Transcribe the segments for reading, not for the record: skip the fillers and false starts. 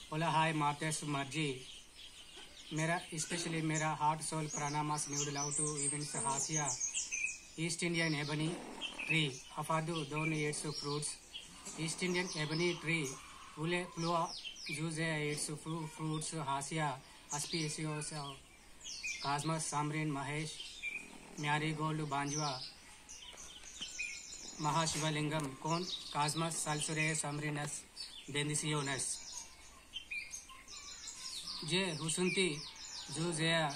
Hola, hi, Martes Marji. Especially heart soul pranamas new love to events Hasya. East Indian ebony tree. Afadu don eats fruits. East Indian ebony tree. Ule plua juice eats fruits Hasya. Aspicios Cosmos Samrin Mahesh. Marigold Banjwa. Mahashivalingam con Cosmos Salsure Samrinas Bendiciones. J. Husunti Zuzea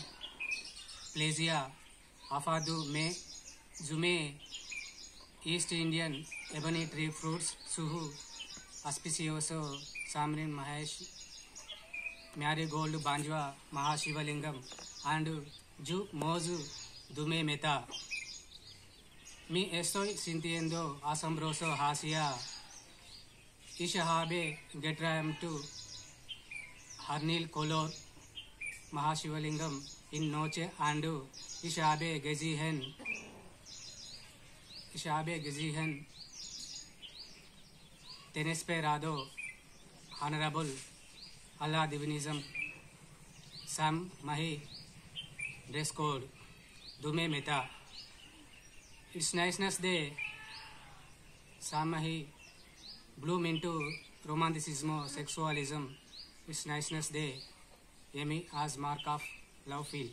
Plesia Afadu Me Zume East Indian Ebony Tree Fruits Suhu Aspicioso Samrin Mahesh Marigold Banjwa Mahashivalingam and Ju Mozu Dume Meta Mi estoy sintiendo asombroso hacia Ishahabe Getram to Harnil Color Mahashivalingam in Noche Andu Ishabe Gezihen Tenesperado Honorable Allah Divinism Sam Mahi Dress Code Dume Meta It's niceness day Samahi bloom into romanticism, sexualism. It's niceness day. Yemi as mark of love feel.